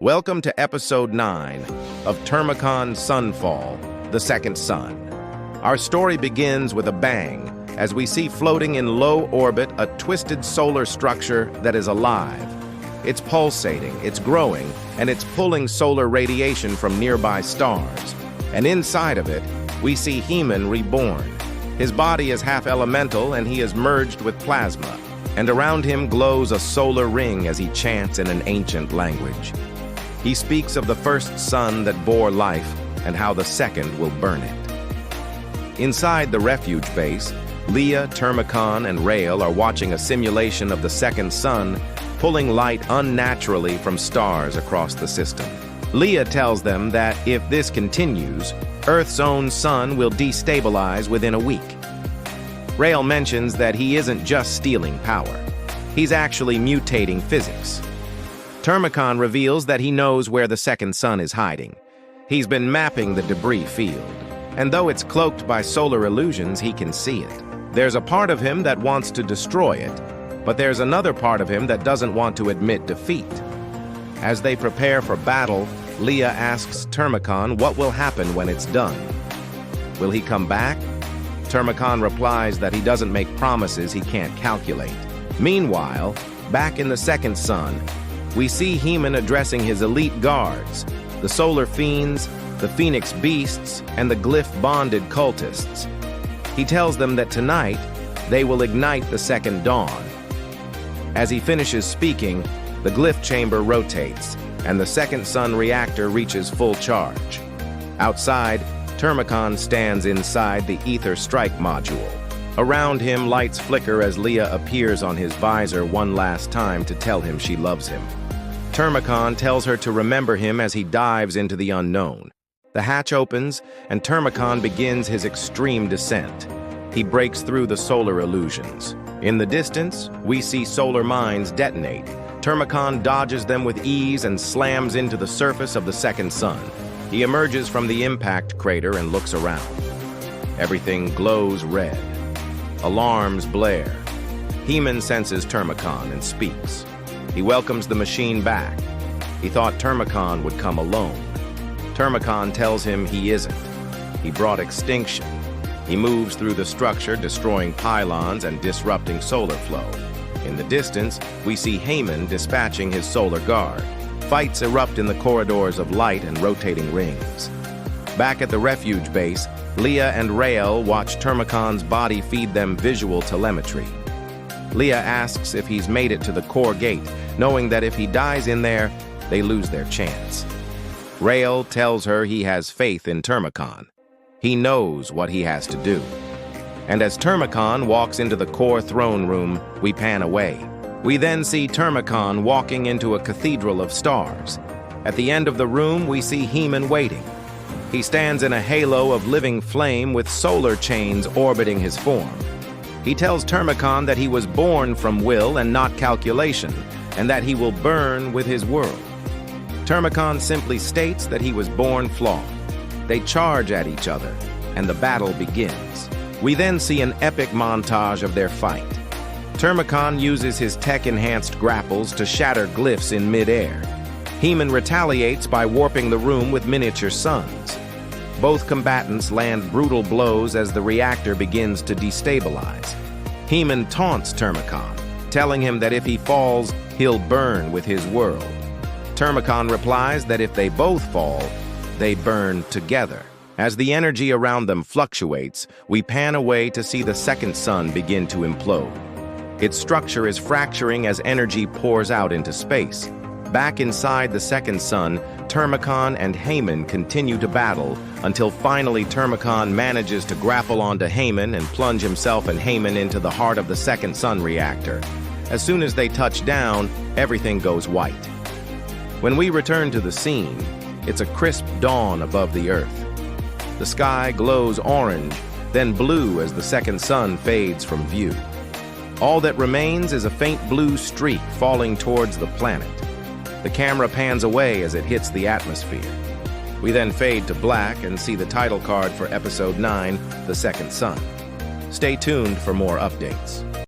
Welcome to Episode 9 of Termicon Sunfall, the Second Sun. Our story begins with a bang as we see floating in low orbit a twisted solar structure that is alive. It's pulsating, it's growing, and it's pulling solar radiation from nearby stars. And inside of it, we see Heman reborn. His body is half elemental and he is merged with plasma, and around him glows a solar ring as he chants in an ancient language. He speaks of the first sun that bore life and how the second will burn it. Inside the refuge base, Leah, Termicon, and Rael are watching a simulation of the second sun pulling light unnaturally from stars across the system. Leah tells them that if this continues, Earth's own sun will destabilize within a week. Rael mentions that he isn't just stealing power. He's actually mutating physics. Termicon reveals that he knows where the second sun is hiding. He's been mapping the debris field, and though it's cloaked by solar illusions, he can see it. There's a part of him that wants to destroy it, but there's another part of him that doesn't want to admit defeat. As they prepare for battle, Leah asks Termicon what will happen when it's done. Will he come back? Termicon replies that he doesn't make promises he can't calculate. Meanwhile, back in the second sun, we see Heman addressing his elite guards, the Solar Fiends, the Phoenix Beasts, and the Glyph-bonded cultists. He tells them that tonight, they will ignite the second dawn. As he finishes speaking, the Glyph chamber rotates, and the second sun reactor reaches full charge. Outside, Termicon stands inside the Ether Strike module. Around him, lights flicker as Leah appears on his visor one last time to tell him she loves him. Termicon tells her to remember him as he dives into the unknown. The hatch opens, and Termicon begins his extreme descent. He breaks through the solar illusions. In the distance, we see solar mines detonate. Termicon dodges them with ease and slams into the surface of the second sun. He emerges from the impact crater and looks around. Everything glows red. Alarms blare. Heman senses Termicon and speaks. He welcomes the machine back. He thought Termicon would come alone. Termicon tells him he isn't. He brought extinction. He moves through the structure, destroying pylons and disrupting solar flow. In the distance, we see Heman dispatching his solar guard. Fights erupt in the corridors of light and rotating rings. Back at the refuge base, Leah and Rael watch Termicon's body feed them visual telemetry. Leah asks if he's made it to the core gate, knowing that if he dies in there, they lose their chance. Rael tells her he has faith in Termicon. He knows what he has to do. And as Termicon walks into the core throne room, we pan away. We then see Termicon walking into a cathedral of stars. At the end of the room, we see Heman waiting. He stands in a halo of living flame with solar chains orbiting his form. He tells Termicon that he was born from will and not calculation, and that he will burn with his world. Termicon simply states that he was born flawed. They charge at each other, and the battle begins. We then see an epic montage of their fight. Termicon uses his tech-enhanced grapples to shatter glyphs in mid-air. Heman retaliates by warping the room with miniature suns. Both combatants land brutal blows as the reactor begins to destabilize. Heman taunts Termicon, telling him that if he falls, he'll burn with his world. Termicon replies that if they both fall, they burn together. As the energy around them fluctuates, we pan away to see the second sun begin to implode. Its structure is fracturing as energy pours out into space. Back inside the second sun, Termicon and Heman continue to battle until finally Termicon manages to grapple onto Heman and plunge himself and Heman into the heart of the second sun reactor. As soon as they touch down, everything goes white. When we return to the scene, it's a crisp dawn above the Earth. The sky glows orange, then blue as the second sun fades from view. All that remains is a faint blue streak falling towards the planet. The camera pans away as it hits the atmosphere. We then fade to black and see the title card for Episode 9, The Second Sun. Stay tuned for more updates.